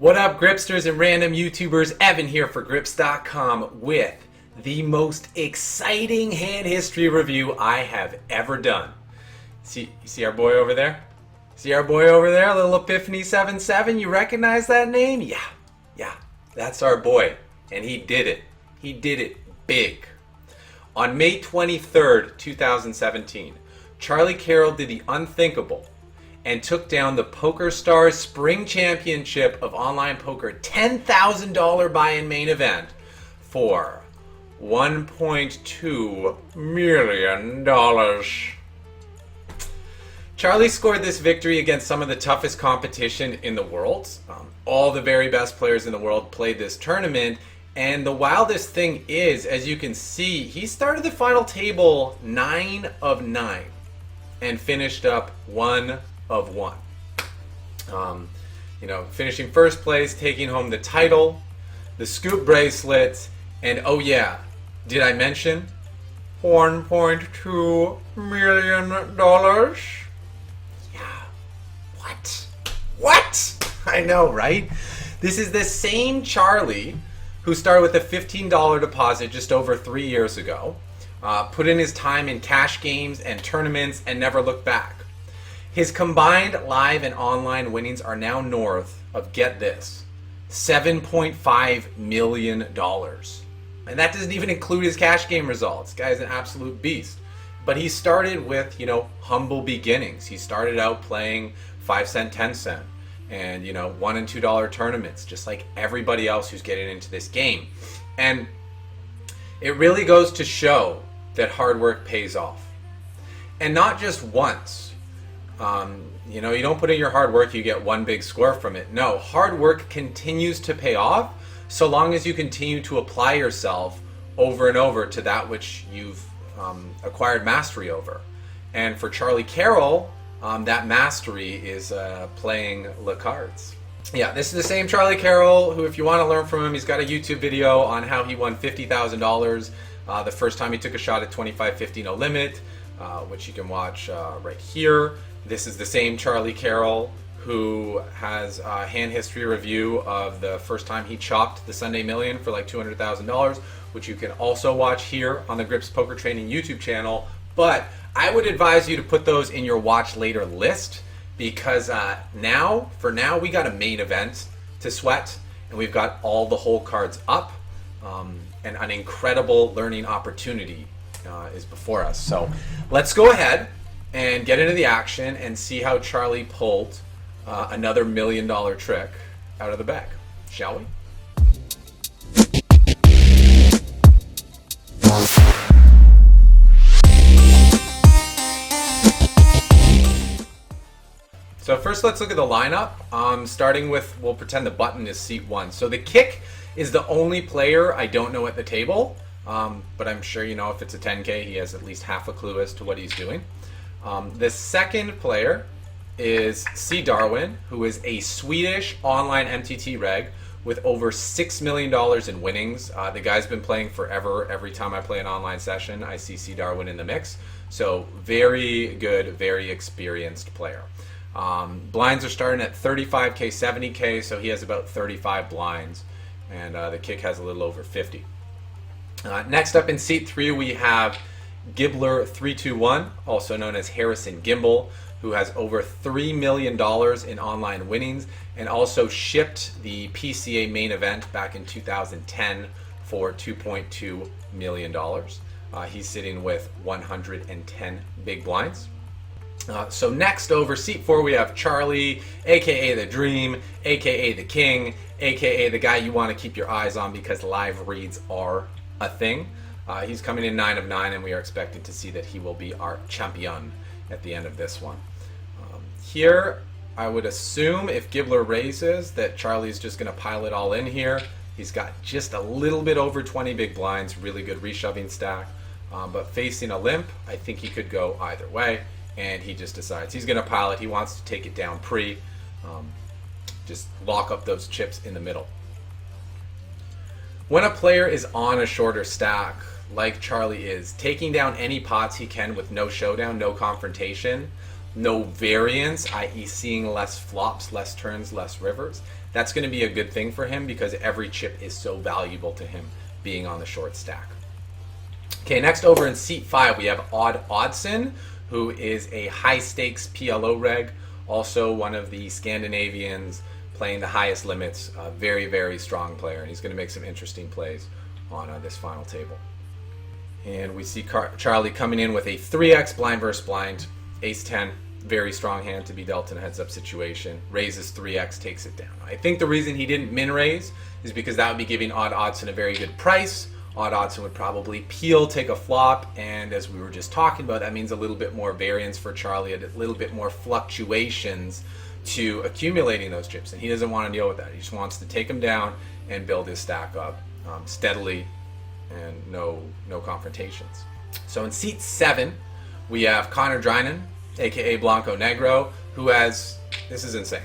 What up, Gripsters and random YouTubers? Evan here for Grips.com with the most exciting hand history review I have ever done. You see our boy over there? See our boy over there, little Epiphany 77? You recognize that name? Yeah, that's our boy. And he did it. He did it big. On May 23rd, 2017, Charlie Carrel did the unthinkable and took down the PokerStars Spring Championship of Online Poker $10,000 buy-in main event for $1.2 million. Charlie scored this victory against some of the toughest competition in the world. All the very best players in the world played this tournament, and the wildest thing is, as you can see, he started the final table 9 of 9 and finished up 1 of 1. Finishing first place, taking home the title, the scoop bracelet, and oh yeah, did I mention $1.2 million? Yeah. What? I know, right? This is the same Charlie who started with a $15 deposit just over 3 years ago, put in his time in cash games and tournaments, and never looked back. His combined live and online winnings are now north of, get this, $7.5 million. And that doesn't even include his cash game results. This guy's an absolute beast. But he started with, humble beginnings. He started out playing 5 cent, 10 cent, and, $1 and $2 tournaments, just like everybody else who's getting into this game. And it really goes to show that hard work pays off. And not just once. You don't put in your hard work, you get one big score from it. No, hard work continues to pay off so long as you continue to apply yourself over and over to that which you've acquired mastery over. And for Charlie Carrel, that mastery is playing the cards. Yeah, this is the same Charlie Carrel who, if you want to learn from him, he's got a YouTube video on how he won $50,000 the first time he took a shot at 25-50 no limit, which you can watch right here. This is the same Charlie Carrel who has a hand history review of the first time he chopped the Sunday Million for like $200,000, which you can also watch here on the Grips Poker Training YouTube channel. But I would advise you to put those in your watch later list, because for now we got a main event to sweat, and we've got all the hole cards up, and an incredible learning opportunity is before us. So let's go ahead and get into the action and see how Charlie pulled another $1 million trick out of the bag, shall we? So first, let's look at the lineup. Starting with, we'll pretend the button is seat 1. So the kick is the only player I don't know at the table, but I'm sure if it's a 10K, he has at least half a clue as to what he's doing. The second player is C. Darwin, who is a Swedish online MTT reg with over $6 million in winnings. The guy's been playing forever. Every time I play an online session, I see C. Darwin in the mix. So very good, very experienced player. Blinds are starting at 35K, 70K, so he has about 35 blinds, and the kick has a little over 50. Next up in seat 3, we have Gibbler321, also known as Harrison Gimbel, who has over $3 million in online winnings and also shipped the PCA main event back in 2010 for $2.2 million. He's sitting with 110 big blinds. So next over seat 4, we have Charlie, aka the Dream, aka the King, aka the guy you want to keep your eyes on because live reads are a thing. He's coming in 9 of 9, and we are expecting to see that he will be our champion at the end of this one. Here, I would assume if Gibbler raises that Charlie's just going to pile it all in here. He's got just a little bit over 20 big blinds, really good reshoving stack. But facing a limp, I think he could go either way, and he just decides he's going to pile it. He wants to take it down pre. Just lock up those chips in the middle. When a player is on a shorter stack, like Charlie is, taking down any pots he can with no showdown, no confrontation, no variance, i.e. seeing less flops, less turns, less rivers, that's going to be a good thing for him because every chip is so valuable to him being on the short stack. Okay, next over in seat 5 we have Odd Oddson, who is a high stakes PLO reg, also one of the Scandinavians playing the highest limits, a very, very strong player, and he's going to make some interesting plays on this final table. And we see Charlie coming in with a 3x blind versus blind, ace-10, very strong hand to be dealt in a heads-up situation. Raises 3x, takes it down. I think the reason he didn't min-raise is because that would be giving Odd Oddson a very good price. Odd Oddson would probably peel, take a flop, and as we were just talking about, that means a little bit more variance for Charlie, a little bit more fluctuations to accumulating those chips, and he doesn't want to deal with that. He just wants to take them down and build his stack up steadily and no confrontations. So in seat 7, we have Connor Drynan, aka Blanco Negro, who has, this is insane,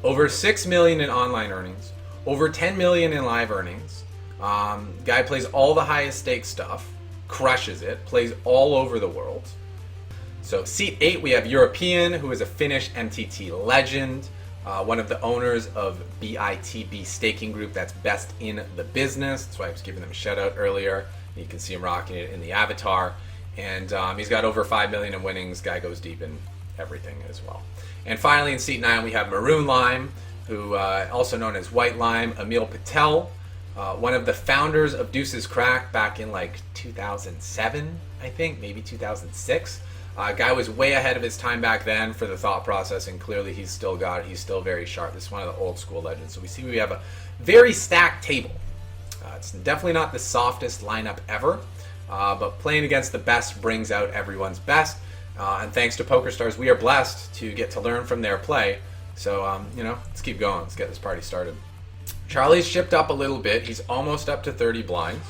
over 6 million in online earnings, over 10 million in live earnings. Guy plays all the highest stake stuff, crushes it, plays all over the world. So seat 8 we have European, who is a Finnish MTT legend, one of the owners of BITB staking group that's best in the business. That's why I was giving them a shout out earlier. You can see him rocking it in the avatar. And he's got over 5 million in winnings. Guy goes deep in everything as well. And finally in seat 9 we have Maroon Lime, who also known as White Lime, Emil Patel, one of the founders of Deuces Crack back in like 2007, I think, maybe 2006. Guy was way ahead of his time back then for the thought process, and clearly he's still got it. He's still very sharp. This is one of the old school legends. So we have a very stacked table. It's definitely not the softest lineup ever, but playing against the best brings out everyone's best. And thanks to PokerStars, we are blessed to get to learn from their play. So, let's keep going. Let's get this party started. Charlie's shipped up a little bit. He's almost up to 30 blinds.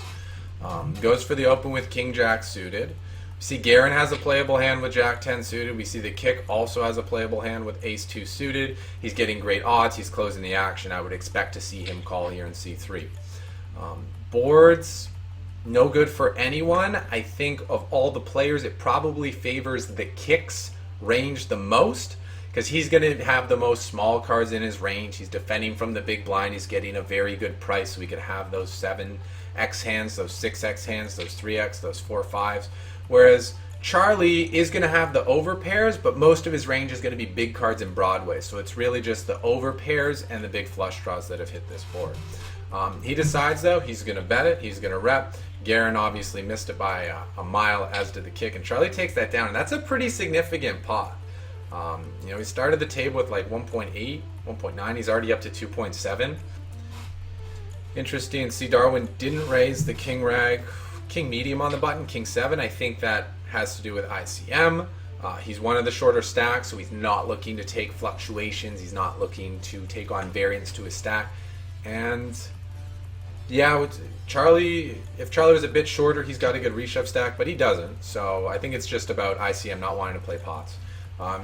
Goes for the open with King Jack suited. We see Garen has a playable hand with Jack 10 suited. We see the Kick also has a playable hand with Ace 2 suited. He's getting great odds. He's closing the action. I would expect to see him call here in C3. Boards, no good for anyone. I think of all the players, it probably favors the Kick's range the most, because he's going to have the most small cards in his range. He's defending from the big blind. He's getting a very good price, so we could have those 7x hands, those 6x hands, those 3x, those 4-5s. Whereas Charlie is going to have the over pairs, but most of his range is going to be big cards in Broadway. So it's really just the over pairs and the big flush draws that have hit this board. He decides, though, he's going to bet it. He's going to rep. Garen obviously missed it by a mile, as did the Kick. And Charlie takes that down, and that's a pretty significant pot. He started the table with like 1.8, 1.9. He's already up to 2.7. Interesting. See, Darwin didn't raise the King Rag. King medium on the button, King 7. I think that has to do with ICM. He's one of the shorter stacks, so he's not looking to take fluctuations. He's not looking to take on variance to his stack. And yeah, Charlie, if Charlie was a bit shorter, he's got a good reshove stack, but he doesn't. So I think it's just about ICM not wanting to play pots.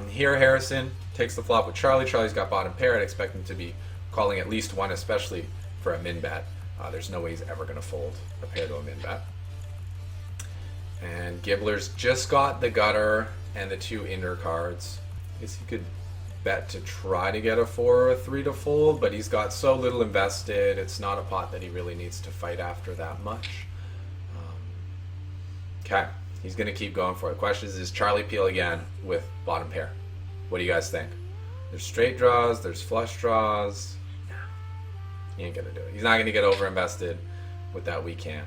Here Harrison takes the flop with Charlie. Charlie's got bottom pair. I'd expect him to be calling at least one, especially for a min bet. There's no way he's ever going to fold a pair to a min bet. And Gibbler's just got the gutter and the 2 Inder cards. I guess he could bet to try to get a 4 or a 3 to fold, but he's got so little invested. It's not a pot that he really needs to fight after that much. Okay, he's going to keep going for it. The question is Charlie peel again with bottom pair? What do you guys think? There's straight draws, there's flush draws. Nah, he ain't going to do it. He's not going to get over invested with that weak hand.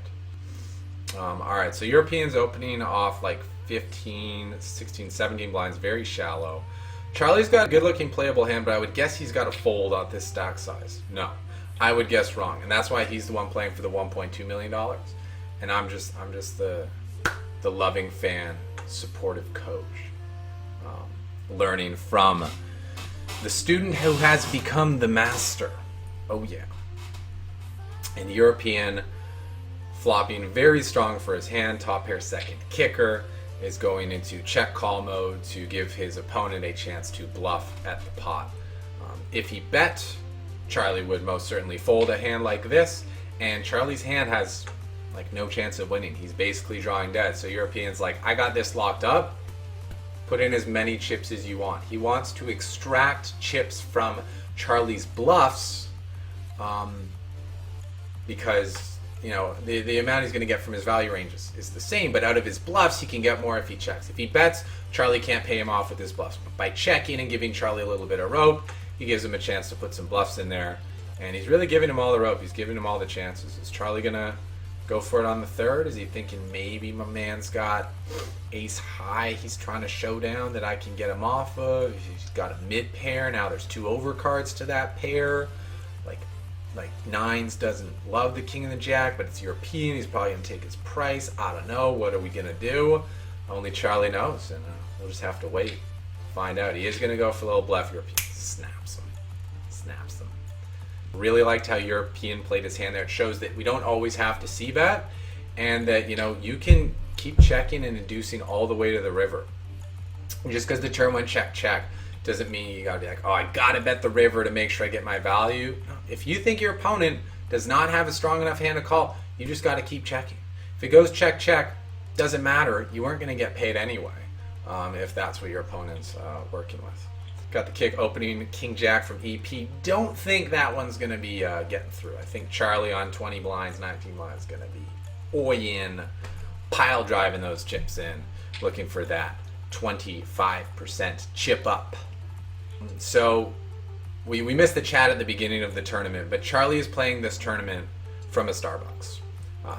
Alright, so Europeans opening off like 15, 16, 17 blinds, very shallow. Charlie's got a good looking playable hand, but I would guess he's got a fold on this stack size. No, I would guess wrong, and that's why he's the one playing for the $1.2 million. And I'm just the loving fan, supportive coach, learning from the student who has become the master. Oh yeah. And European flopping very strong for his hand, top pair second kicker, is going into check call mode to give his opponent a chance to bluff at the pot. If he bet, Charlie would most certainly fold a hand like this, and Charlie's hand has like no chance of winning. He's basically drawing dead. So European's like, I got this locked up, put in as many chips as you want. He wants to extract chips from Charlie's bluffs because the amount he's going to get from his value ranges is the same, but out of his bluffs he can get more if he checks. If he bets, Charlie can't pay him off with his bluffs. But by checking and giving Charlie a little bit of rope, he gives him a chance to put some bluffs in there, and he's really giving him all the rope. He's giving him all the chances. Is Charlie going to go for it on the third? Is he thinking maybe my man's got ace high he's trying to show down that I can get him off of? He's got a mid pair. Now there's 2 overcards to that pair. Like nines doesn't love the king and the jack, but it's European. He's probably going to take his price. I don't know. What are we going to do? Only Charlie knows, and we'll just have to wait. Find out. He is going to go for a little bluff. European snaps him. Snaps them. Really liked how European played his hand there. It shows that we don't always have to see bet, and that you can keep checking and inducing all the way to the river. Just because the turn went check doesn't mean you gotta be like, oh, I gotta bet the river to make sure I get my value. No. If you think your opponent does not have a strong enough hand to call, you just gotta keep checking. If it goes check, doesn't matter. You aren't gonna get paid anyway, if that's what your opponent's working with. Got the kick opening king jack from EP. Don't think that one's gonna be getting through. I think Charlie on 20 blinds, 19 blinds, gonna be in, pile driving those chips in, looking for that 25% chip up. So we missed the chat at the beginning of the tournament, but Charlie is playing this tournament from a Starbucks.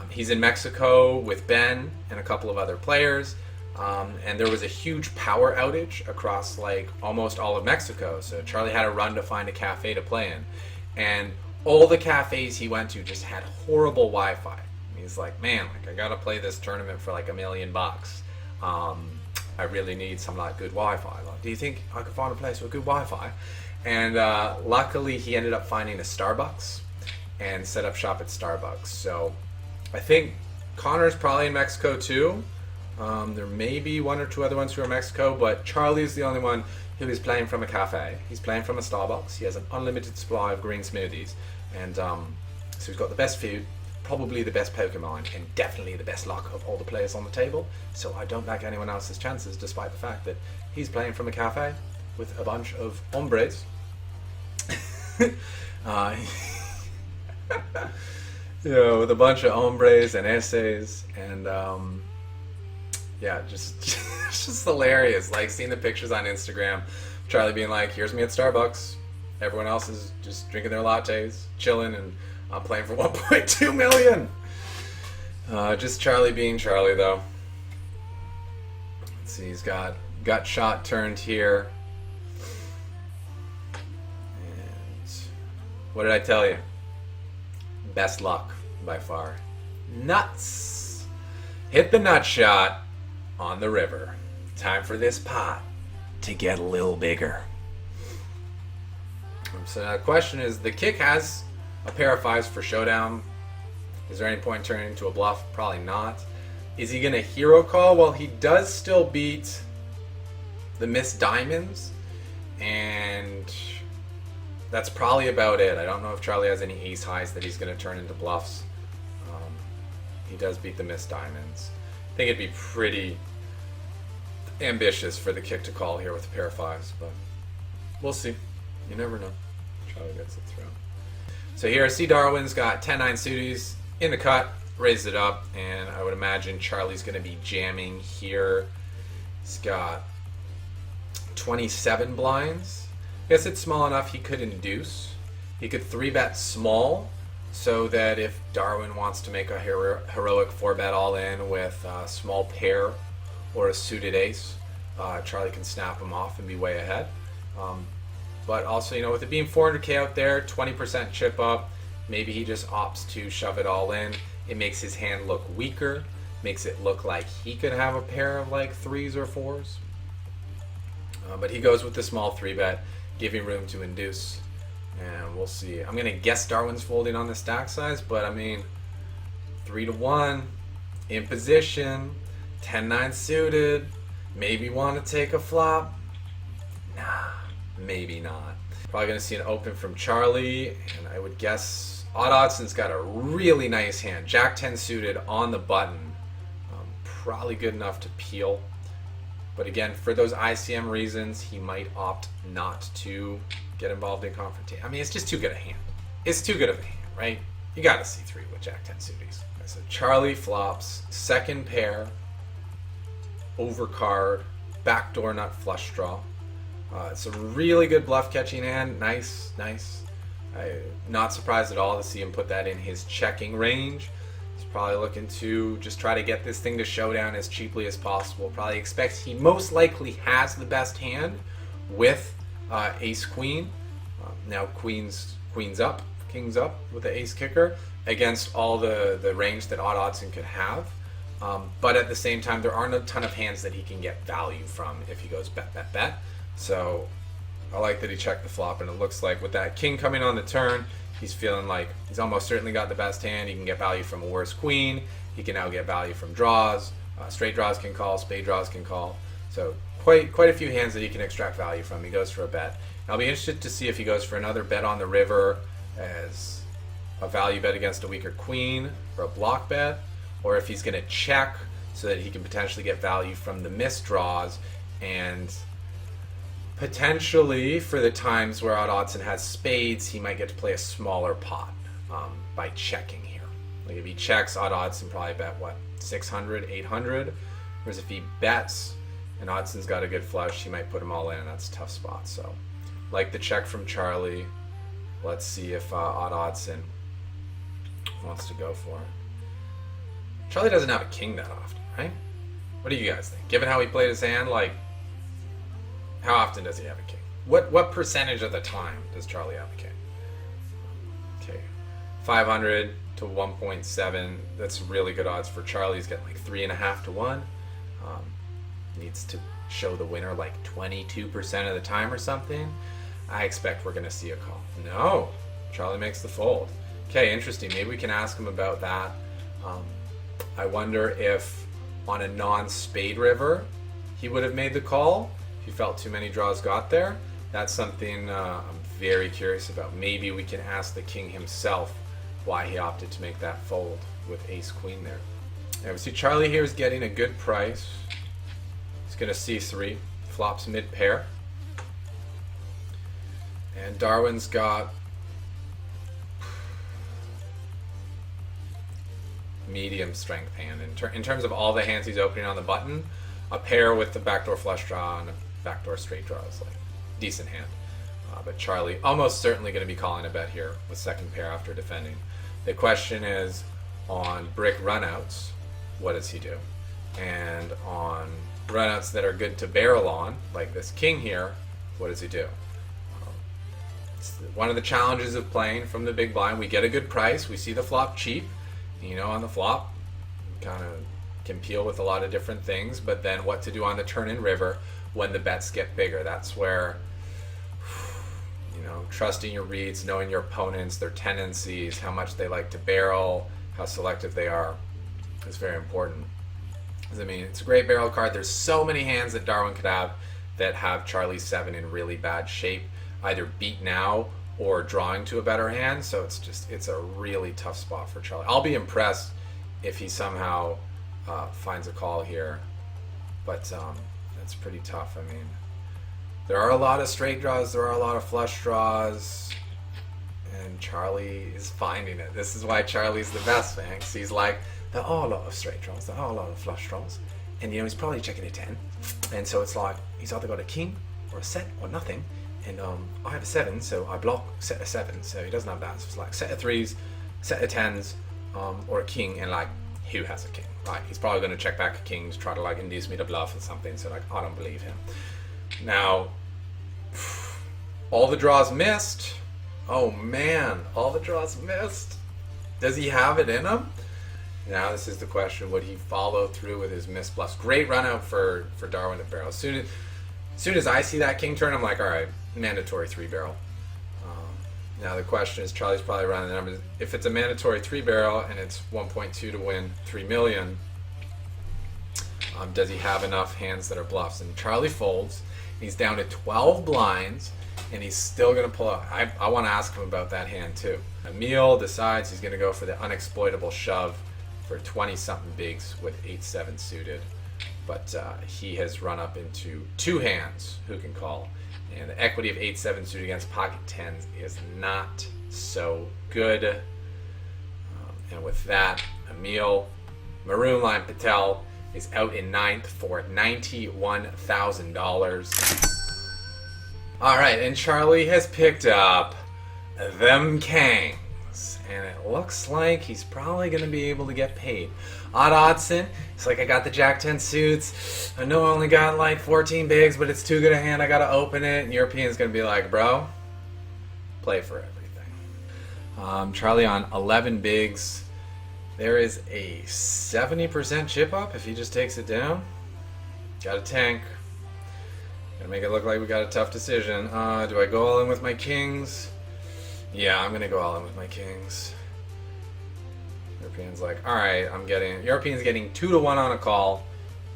He's in Mexico with Ben and a couple of other players, and there was a huge power outage across like almost all of Mexico, so Charlie had to run to find a cafe to play in, and all the cafes he went to just had horrible Wi-Fi. He's like, man, I gotta play this tournament for like $1 million. I really need some like good Wi-Fi. Like, do you think I could find a place with good Wi-Fi? And luckily he ended up finding a Starbucks and set up shop at Starbucks. So I think Connor's probably in Mexico too. There may be 1 or 2 other ones who are in Mexico, but Charlie is the only one who is playing from a cafe. He's playing from a Starbucks. He has an unlimited supply of green smoothies, and so he's got the best food, probably the best Pokemon, and definitely the best luck of all the players on the table. So I don't like anyone else's chances, despite the fact that he's playing from a cafe with a bunch of hombres. With a bunch of hombres and essays, and just it's just hilarious. Like seeing the pictures on Instagram, Charlie being like, "Here's me at Starbucks. Everyone else is just drinking their lattes, chilling, and I'm playing for 1.2 million." Just Charlie being Charlie, though. Let's see, he's got gut shot turned here. And what did I tell you? Best luck by far. Nuts. Hit the nut shot on the river. Time for this pot to get a little bigger. So the question is, the kick has a pair of 5s for showdown. Is there any point in turning into a bluff? Probably not. Is he going to hero call? Well, he does still beat the missed diamonds, and that's probably about it. I don't know if Charlie has any ace highs that he's going to turn into bluffs. He does beat the missed diamonds. I think it'd be pretty ambitious for the kick to call here with a pair of 5s, but we'll see. You never know. Charlie gets it through. So here, I see Darwin's got 10-9 suities in the cut, raised it up, and I would imagine Charlie's going to be jamming here. He's got 27 blinds. I guess it's small enough he could induce. He could 3-bet small, so that if Darwin wants to make a heroic 4-bet all in with a small pair or a suited ace, Charlie can snap him off and be way ahead. But also, with it being 400k out there, 20% chip up, maybe he just opts to shove it all in. It makes his hand look weaker, makes it look like he could have a pair of like 3s or 4s. But he goes with the small 3-bet, giving room to induce. And we'll see. I'm going to guess Darwin's folding on the stack size, but I mean, 3-1, in position, 10-9 suited, maybe want to take a flop. Nah, maybe not. Probably going to see an open from Charlie, and I would guess Odd Odson's got a really nice hand. Jack 10 suited on the button. Probably good enough to peel. But again, for those ICM reasons, he might opt not to get involved in confrontation. I mean, it's just too good a hand. is too good of a hand, right? You got to C3 with Jack 10 suities. So Charlie flops second pair, overcard, backdoor nut flush draw. It's a really good bluff catching hand. Nice, nice. I'm not surprised at all to see him put that in his checking range. He's probably looking to just try to get this thing to showdown as cheaply as possible. Probably expects he most likely has the best hand with ace queen. Now queens up, kings up with the ace kicker against all the range that Odd-Oddson could have. But at the same time, there aren't a ton of hands that he can get value from if he goes bet, bet, bet. So I like that he checked the flop, and it looks like with that king coming on the turn, he's feeling like he's almost certainly got the best hand. He can get value from a worse queen. He can now get value from draws. Straight draws can call, spade draws can call. So quite a few hands that he can extract value from. He goes for a bet. I'll be interested to see if he goes for another bet on the river as a value bet against a weaker queen or a block bet, or if he's going to check so that he can potentially get value from the missed draws, and potentially for the times where Odd-Oddson has spades, he might get to play a smaller pot by checking here. Like if he checks, Odd-Oddson probably bet, what, 600, 800? Whereas if he bets and Oddson's got a good flush, he might put them all in, and that's a tough spot. So like the check from Charlie. Let's see if Odd-Oddson wants to go for it. Charlie doesn't have a king that often, right? What do you guys think? Given how he played his hand, like, how often does he have a king? What percentage of the time does Charlie have a king? Okay, 500 to 1.7. That's really good odds for Charlie. He's getting like 3.5 to 1. Needs to show the winner like 22% of the time or something. I expect we're going to see a call. No, Charlie makes the fold. Okay, interesting. Maybe we can ask him about that. I wonder if on a non-spade river he would have made the call if he felt too many draws got there. That's something I'm very curious about. Maybe we can ask the king himself why he opted to make that fold with ace-queen there. Now we see Charlie here is getting a good price. He's going to C3, flops mid-pair. And Darwin's got medium strength hand. In terms of all the hands he's opening on the button, a pair with the backdoor flush draw and a backdoor straight draw is like decent hand. But Charlie almost certainly going to be calling a bet here with second pair after defending. The question is, on brick runouts, what does he do? And on runouts that are good to barrel on, like this king here, what does he do? It's one of the challenges of playing from the big blind. We get a good price, we see the flop cheap, you know, on the flop, kind of can peel with a lot of different things, but then what to do on the turn in river when the bets get bigger. That's where, you know, trusting your reads, knowing your opponents, their tendencies, how much they like to barrel, how selective they are, is very important. I mean, it's a great barrel card. There's so many hands that Darwin could have that have Charlie 7 in really bad shape, either beat now or drawing to a better hand. So it's a really tough spot for Charlie. I'll be impressed if he somehow finds a call here, but that's pretty tough. I mean, there are a lot of straight draws, there are a lot of flush draws, and Charlie is finding it. This is why Charlie's the best, man. He's like, there are a lot of straight draws, there are a lot of flush draws, and you know, he's probably checking a 10, and so it's like he's either got a king or a set or nothing, and I have a 7, so I block set of 7, so he doesn't have that. So it's like set of 3s, set of 10s, or a king, and like, who has a king? Right, he's probably going to check back a king to try to like induce me to bluff or something, so like, I don't believe him. Now, all the draws missed. Oh man, all the draws missed. Does he have it in him? Now this is the question, would he follow through with his missed bluffs? Great run out for Darwin to barrel. As soon as I see that king turn, I'm like, all right, mandatory 3 barrel. Now the question is, Charlie's probably running the numbers. If it's a mandatory 3 barrel and it's 1.2 to win 3 million, does he have enough hands that are bluffs? And Charlie folds. He's down to 12 blinds, and he's still going to pull out. I want to ask him about that hand too. Emil decides he's going to go for the unexploitable shove for 20-something bigs with 8-7 suited. But he has run up into 2 hands who can call. And the equity of 8-7 suited against pocket 10s is not so good. And with that, Emil Maroonline Patel is out in ninth for $91,000. All right, and Charlie has picked up them Kangs, and it looks like he's probably going to be able to get paid. Odd Oddson, it's like, I got the Jack 10 suits. I know I only got like 14 bigs, but it's too good a hand. I got to open it. And European's going to be like, bro, play for everything. Charlie on 11 bigs. There is a 70% chip up if he just takes it down. Got a tank. Gonna make it look like we got a tough decision. Do I go all in with my kings? Yeah, I'm gonna go all in with my kings. European's like, alright, European's getting 2-1 on a call,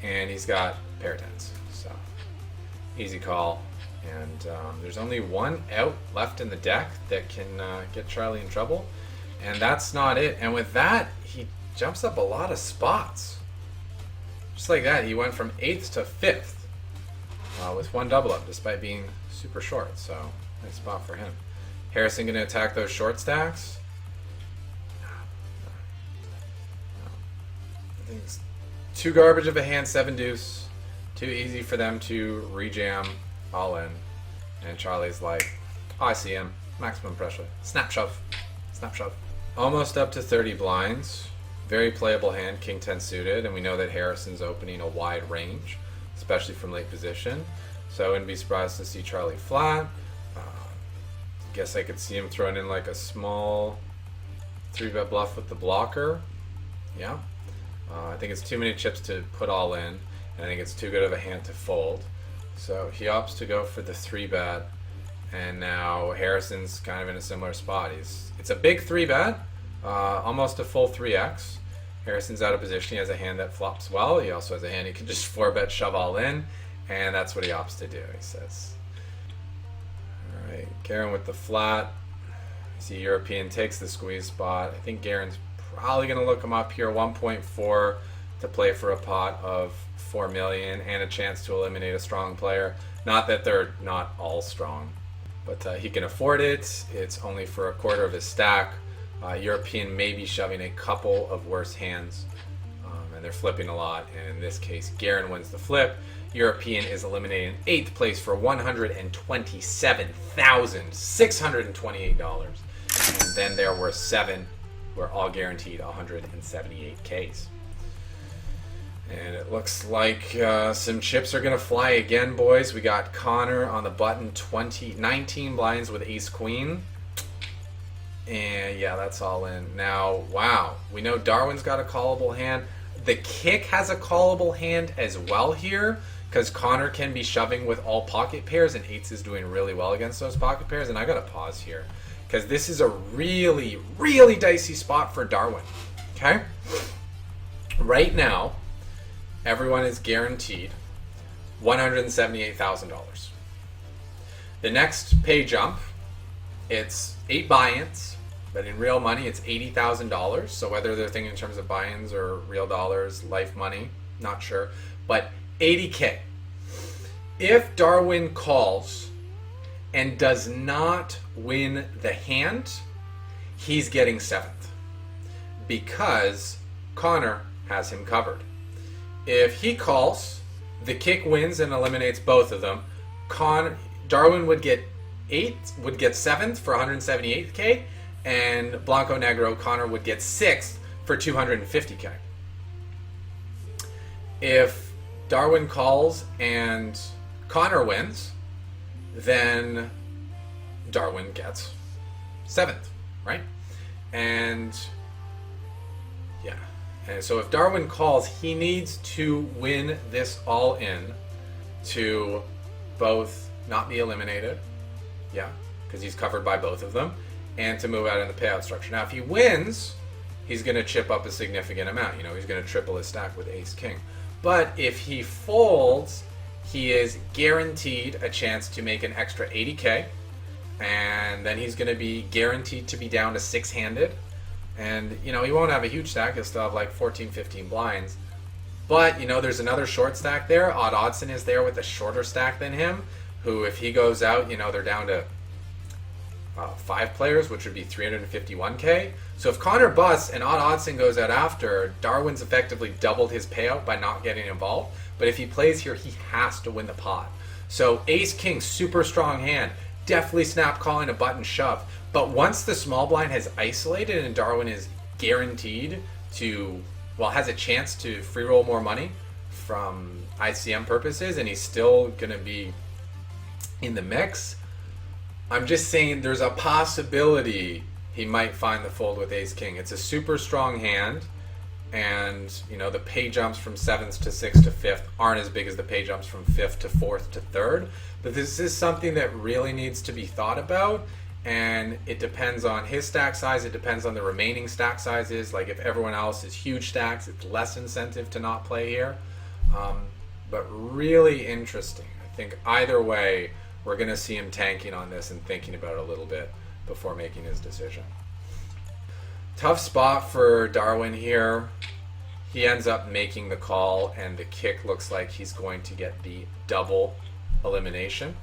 and he's got pair tens. So, easy call. And there's only one out left in the deck that can get Charlie in trouble. And that's not it. And with that, he jumps up a lot of spots. Just like that, he went from 8th to 5th with one double up, despite being super short. So, nice spot for him. Harrison going to attack those short stacks? No. I think it's too garbage of a hand, 7 deuce. Too easy for them to rejam all in. And Charlie's like, oh, I see him. Maximum pressure. Snap shove. Snap shove. Almost up to 30 blinds. Very playable hand, king 10 suited. And we know that Harrison's opening a wide range, especially from late position. So I wouldn't be surprised to see Charlie flat. Guess I could see him throwing in like a small 3-bet bluff with the blocker. Yeah. I think it's too many chips to put all in. And I think it's too good of a hand to fold. So he opts to go for the 3-bet. And now Harrison's kind of in a similar spot. It's a big 3-bet. Almost a full 3x. Harrison's out of position. He has a hand that flops well. He also has a hand he can just 4-bet shove all in. And that's what he opts to do, he says. Alright, Garen with the flat. See, European takes the squeeze spot. I think Garen's probably going to look him up here. 1.4 to play for a pot of 4 million and a chance to eliminate a strong player. Not that they're not all strong, but he can afford it. It's only for a quarter of his stack. European may be shoving a couple of worse hands, and they're flipping a lot. And in this case, Garen wins the flip. European is eliminated in 8th place for $127,628. And then there were 7 who are all guaranteed 178Ks. And it looks like some chips are going to fly again, boys. We got Connor on the button, 19 blinds with ace-queen. And yeah, that's all in. Now, wow. We know Darwin's got a callable hand. The kick has a callable hand as well here, because Connor can be shoving with all pocket pairs, and 8s is doing really well against those pocket pairs. And I got to pause here, because this is a really, really dicey spot for Darwin. Okay? Right now, everyone is guaranteed $178,000. The next pay jump, it's 8 buy-ins, but in real money, it's $80,000. So whether they're thinking in terms of buy-ins or real dollars, life money, not sure. But 80K. If Darwin calls and does not win the hand, he's getting 7th, because Connor has him covered. If he calls, the kick wins and eliminates both of them. Darwin would get 7th for 178K, and Blanco Negro Connor would get 6th for 250K. If Darwin calls and Connor wins, then Darwin gets 7th, right? And yeah. And so if Darwin calls, he needs to win this all in to both not be eliminated, yeah, because he's covered by both of them, and to move out in the payout structure. Now, if he wins, he's going to chip up a significant amount. You know, he's going to triple his stack with ace-king. But if he folds, he is guaranteed a chance to make an extra 80K, and then he's going to be guaranteed to be down to 6-handed. And, you know, he won't have a huge stack. He'll still have like 14, 15 blinds. But, you know, there's another short stack there. Odd Oddson is there with a shorter stack than him, who, if he goes out, you know, they're down to 5 players, which would be 351K. So if Connor busts and Odd Odson goes out after, Darwin's effectively doubled his payout by not getting involved. But if he plays here, he has to win the pot. So Ace King, super strong hand, definitely snap calling a button shove. But once the small blind has isolated and Darwin is guaranteed to, well, has a chance to free roll more money from ICM purposes, and he's still going to be in the mix, I'm just saying there's a possibility he might find the fold with Ace King. It's a super strong hand, and you know the pay jumps from 7th to 6th to 5th aren't as big as the pay jumps from 5th to 4th to 3rd, but this is something that really needs to be thought about, and it depends on his stack size, it depends on the remaining stack sizes. Like if everyone else is huge stacks, it's less incentive to not play here, but really interesting. I think either way we're going to see him tanking on this and thinking about it a little bit before making his decision. Tough spot for Darwin here. He ends up making the call, and the kick looks like he's going to get the double elimination.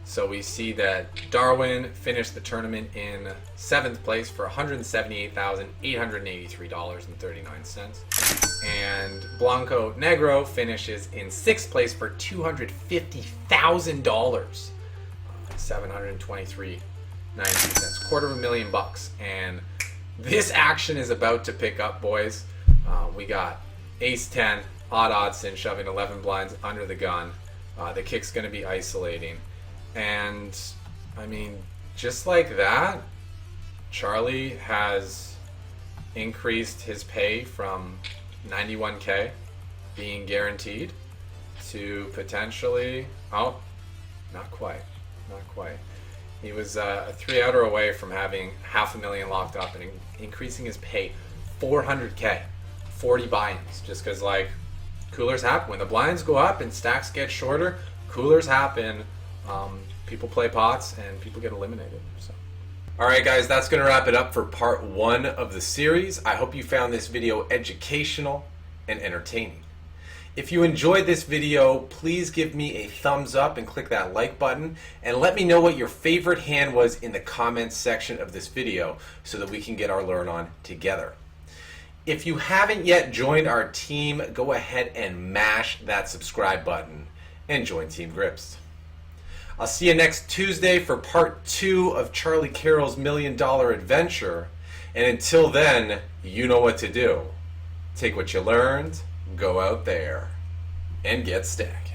So we see that Darwin finished the tournament in 7th place for $178,883.39. And Blanco Negro finishes in 6th place for $250,000. $723.92. $250,000. And this action is about to pick up, boys. We got Ace 10, Odd Odson shoving 11 blinds under the gun. The kick's going to be isolating. And, I mean, just like that, Charlie has increased his pay from 91K being guaranteed to potentially, oh, not quite. He was a 3-outer away from having $500,000 locked up and increasing his pay 400K, 40 buy-ins, just because, like, coolers happen. When the blinds go up and stacks get shorter, coolers happen. People play pots and people get eliminated. So. Alright guys, that's going to wrap it up for part 1 of the series. I hope you found this video educational and entertaining. If you enjoyed this video, please give me a thumbs up and click that like button, and let me know what your favorite hand was in the comments section of this video so that we can get our learn on together. If you haven't yet joined our team, go ahead and mash that subscribe button and join Team Grips. I'll see you next Tuesday for part 2 of Charlie Carrel's $1 Million Adventure. And until then, you know what to do. Take what you learned, go out there, and get stacked.